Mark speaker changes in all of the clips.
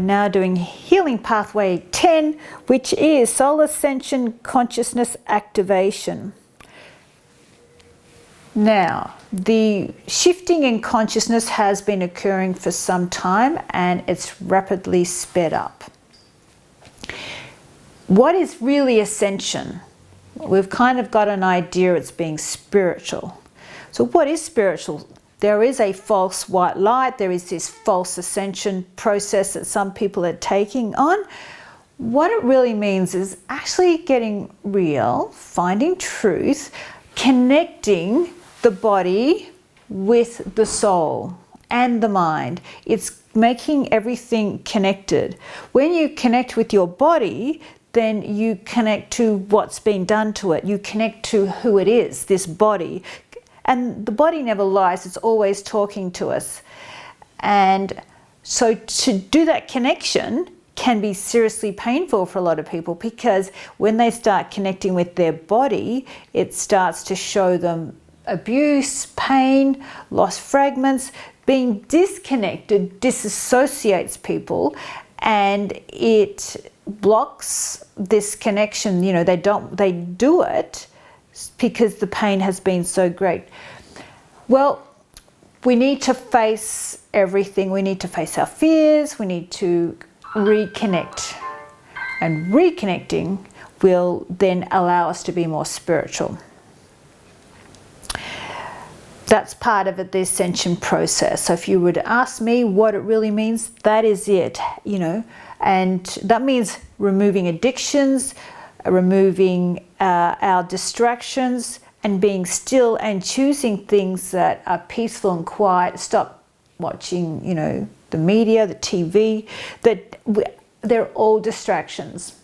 Speaker 1: now doing Healing Pathway 10, which is Soul Ascension Consciousness Activation. Now, the shifting in consciousness has been occurring for some time and it's rapidly sped up. What is really ascension? We've kind of got an idea it's being spiritual. So what is spiritual? There is a false white light. There is this false ascension process that some people are taking on. What it really means is actually getting real, finding truth, connecting the body with the soul and the mind. It's making everything connected. When you connect with your body, then you connect to what's been done to it. You connect to who it is, this body. And the body never lies, it's always talking to us. And so to do that connection can be seriously painful for a lot of people, because when they start connecting with their body, it starts to show them abuse, pain, lost fragments. Being disconnected disassociates people and it blocks this connection. You know, they do it because the pain has been so great. Well, we need to face everything. We need to face our fears. We need to reconnect. And reconnecting will then allow us to be more spiritual. That's part of it, the ascension process. So if you would ask me what it really means, that is it, you know. And that means removing addictions, removing our distractions, and being still and choosing things that are peaceful and quiet. Stop watching, you know, the media, the TV. They're all distractions.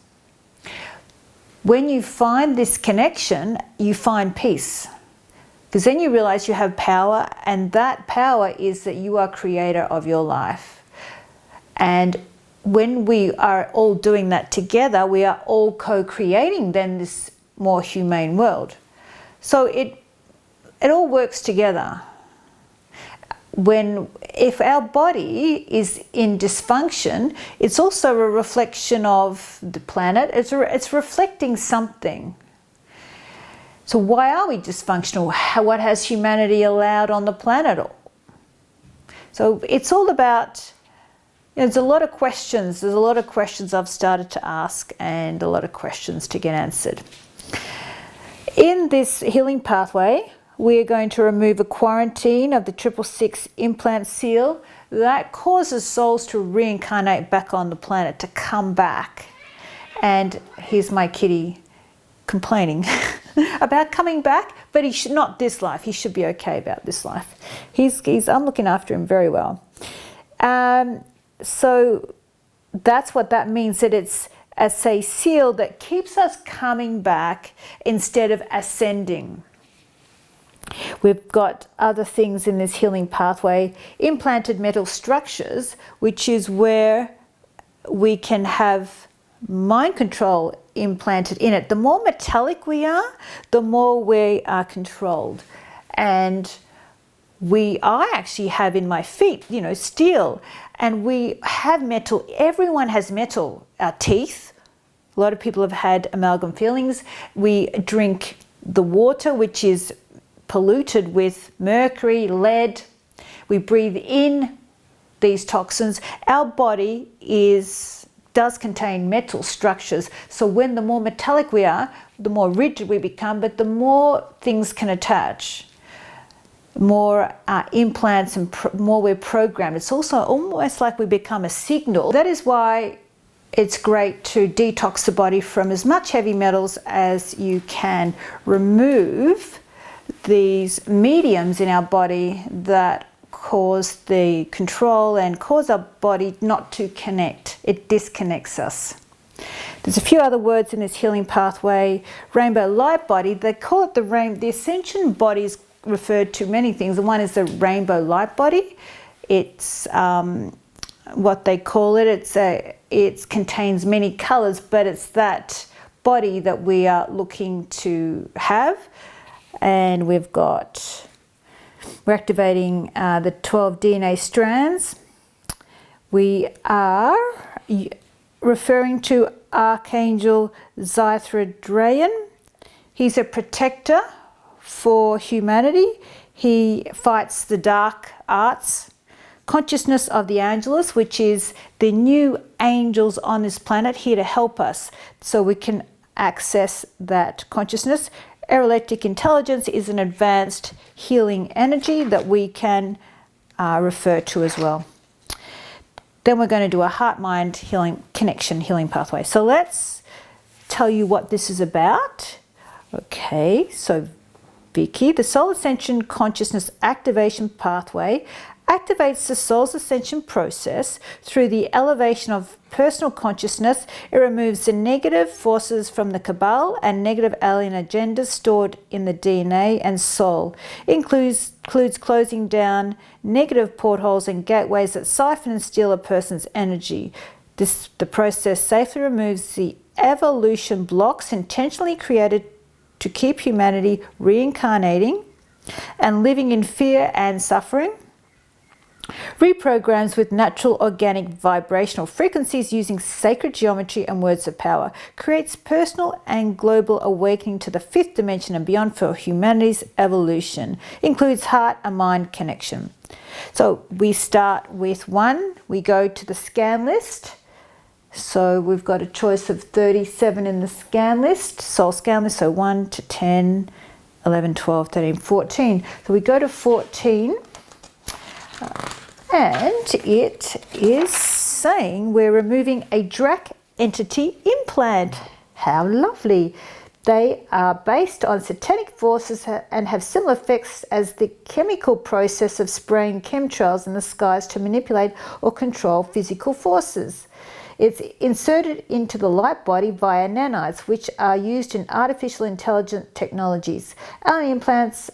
Speaker 1: When you find this connection, you find peace. Because then you realize you have power, and that power is that you are creator of your life. And when we are all doing that together, we are all co-creating then this more humane world. So it all works together. If our body is in dysfunction, it's also a reflection of the planet. It's reflecting something. So why are we dysfunctional? What has humanity allowed on the planet? So it's all about, there's a lot of questions. There's a lot of questions I've started to ask and a lot of questions to get answered. In this healing pathway, we are going to remove a quarantine of the 666 implant seal that causes souls to reincarnate back on the planet, to come back. And here's my kitty complaining about coming back, but he should not this life. He should be okay about this life. I'm looking after him very well. So that's what that means, that it's as a seal that keeps us coming back instead of ascending. We've got other things in this healing pathway, implanted metal structures, which is where we can have mind control implanted in it. The more metallic we are, the more we are controlled. And I actually have in my feet, you know, steel, and we have metal. Everyone has metal. Our teeth, a lot of people have had amalgam fillings. We drink the water, which is polluted with mercury, lead. We breathe in these toxins. Our body does contain metal structures. So when the more metallic we are, the more rigid we become, but the more things can attach. More implants and more we're programmed. It's also almost like we become a signal. That is why it's great to detox the body from as much heavy metals as you can. Remove these mediums in our body that cause the control and cause our body not to connect. It disconnects us. There's a few other words in this healing pathway. Rainbow light body, they call it the ascension body is referred to many things. The one is the rainbow light body. It's what they call it. It contains many colors, but it's that body that we are looking to have. And we're activating the 12 DNA strands. We are referring to Archangel Zythradrayan. He's a protector for humanity. He fights the dark arts. Consciousness of the Angelus, which is the new angels on this planet here to help us so we can access that consciousness. Aerolectic intelligence is an advanced healing energy that we can refer to as well. Then we're going to do a heart-mind healing connection healing pathway. So let's tell you what this is about. Okay, so Vicky, the Soul Ascension Consciousness Activation Pathway activates the soul's ascension process through the elevation of personal consciousness. It removes the negative forces from the cabal and negative alien agendas stored in the DNA and soul. It includes closing down negative portholes and gateways that siphon and steal a person's energy. The process safely removes the evolution blocks intentionally created to keep humanity reincarnating and living in fear and suffering. Reprograms with natural organic vibrational frequencies using sacred geometry and words of power. Creates personal and global awakening to the fifth dimension and beyond for humanity's evolution. Includes heart and mind connection. So we start with 1. We go to the scan list. So we've got a choice of 37 in the scan list, soul scan list. So 1 to 10, 11, 12, 13, 14. So we go to 14. And it is saying we're removing a DRAC entity implant. How lovely. They are based on satanic forces and have similar effects as the chemical process of spraying chemtrails in the skies to manipulate or control physical forces. It's inserted into the light body via nanites, which are used in artificial intelligent technologies. Alien implants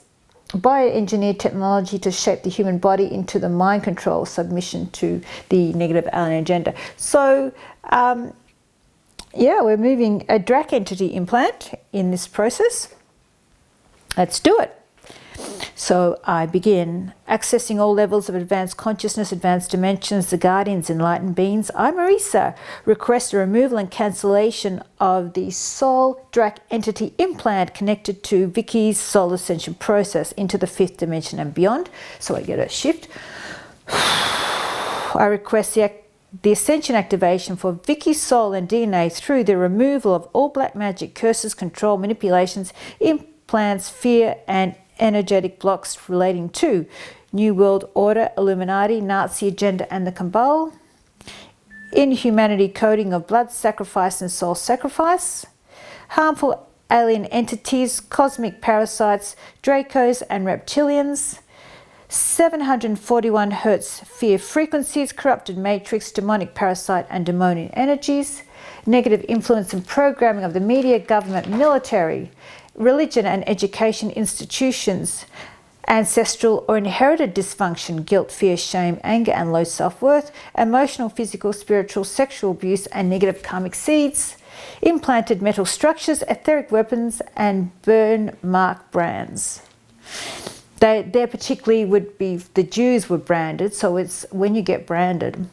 Speaker 1: bioengineered technology to shape the human body into the mind control submission to the negative alien agenda. So, yeah, we're moving a DRAC entity implant in this process. Let's do it. So I begin accessing all levels of advanced consciousness, advanced dimensions, the guardians, enlightened beings. I, Marisa, request the removal and cancellation of the soul DRAC entity implant connected to Vicky's soul ascension process into the fifth dimension and beyond. So I get a shift. I request the ascension activation for Vicky's soul and DNA through the removal of all black magic, curses, control, manipulations, implants, fear, and energetic blocks relating to New World Order, Illuminati, Nazi agenda, and the Cabal, inhumanity coding of blood sacrifice and soul sacrifice, harmful alien entities, cosmic parasites, Dracos and reptilians, 741 Hz fear frequencies, corrupted matrix, demonic parasite and demonic energies, negative influence and programming of the media, government, military, religion and education institutions, ancestral or inherited dysfunction, guilt, fear, shame, anger and low self-worth, emotional, physical, spiritual, sexual abuse and negative karmic seeds, implanted metal structures, etheric weapons and burn mark brands. They particularly would be, the Jews were branded, so it's when you get branded.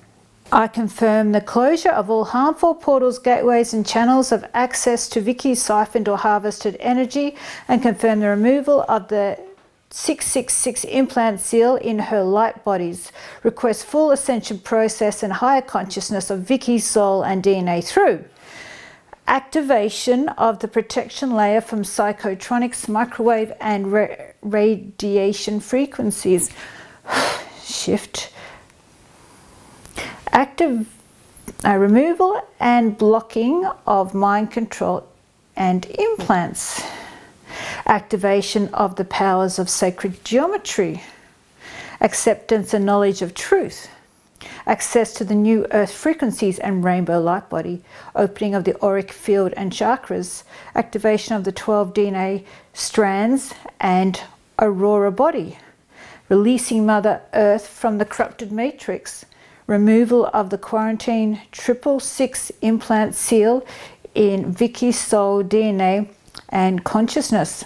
Speaker 1: I confirm the closure of all harmful portals, gateways and channels of access to Vicky's siphoned or harvested energy, and confirm the removal of the 666 implant seal in her light bodies. Request full ascension process and higher consciousness of Vicky's soul and DNA through activation of the protection layer from psychotronics, microwave and radiation frequencies. Shift. Removal and blocking of mind control and implants. Activation of the powers of sacred geometry. Acceptance and knowledge of truth. Access to the new earth frequencies and rainbow light body. Opening of the auric field and chakras. Activation of the 12 DNA strands and aurora body. Releasing Mother Earth from the corrupted matrix. Removal of the quarantine 666 implant seal in Vicky's soul, DNA and consciousness.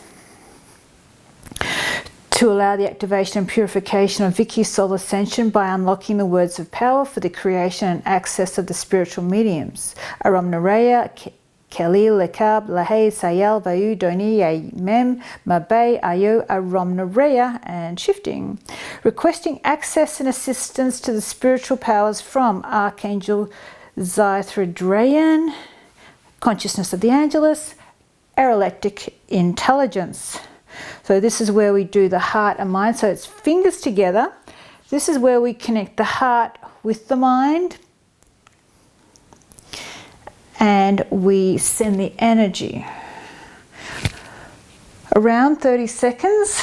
Speaker 1: To to allow the activation and purification of Vicky's soul ascension by unlocking the words of power for the creation and access of the spiritual mediums. Aram Nareya, Kelil, Lekab, Lahey, Sayal, Vayu, Doni, Mem, Mabay, Ayo, Aram Nareya, and shifting. Requesting access and assistance to the spiritual powers from Archangel Zythradrayan, consciousness of the Angelus, Aerolectic intelligence. So this is where we do the heart and mind. So it's fingers together. This is where we connect the heart with the mind. And we send the energy. Around 30 seconds.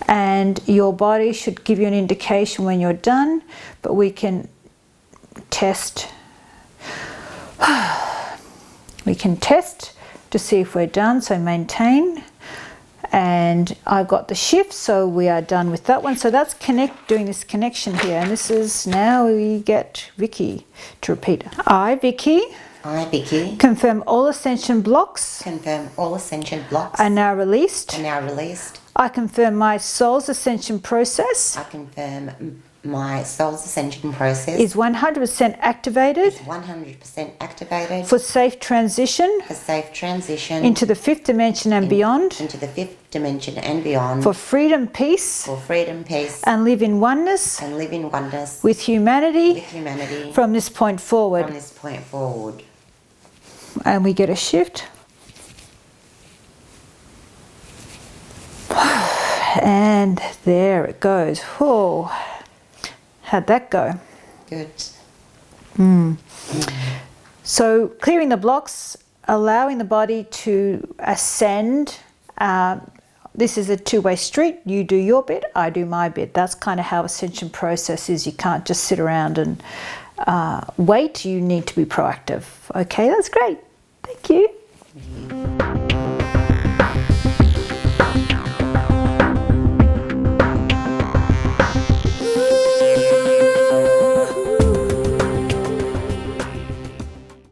Speaker 1: And your body should give you an indication when you're done. But we can test. We can test to see if we're done, so maintain. And I've got the shift, so we are done with that one. So that's doing this connection here. And this is, now we get Vicky to repeat. I, Vicky.
Speaker 2: I, Vicky.
Speaker 1: Confirm all ascension blocks.
Speaker 2: Confirm all ascension blocks.
Speaker 1: Are now released.
Speaker 2: Are now released.
Speaker 1: I confirm my soul's ascension process.
Speaker 2: I confirm my soul's ascension process
Speaker 1: is 100% activated.
Speaker 2: Is 100% activated.
Speaker 1: For safe transition.
Speaker 2: For safe transition.
Speaker 1: Into the fifth dimension and beyond.
Speaker 2: Into the fifth dimension and beyond.
Speaker 1: For freedom, peace.
Speaker 2: For freedom, peace.
Speaker 1: And live in oneness.
Speaker 2: And live in oneness.
Speaker 1: With humanity.
Speaker 2: With humanity.
Speaker 1: From this point forward.
Speaker 2: From this point forward.
Speaker 1: And we get a shift. And there it goes. Oh, how'd that go?
Speaker 2: Good.
Speaker 1: So clearing the blocks, allowing the body to ascend. This is a two-way street. You do your bit, I do my bit. That's kind of how ascension process is. You can't just sit around and wait. You need to be proactive. Okay, that's great. Thank you.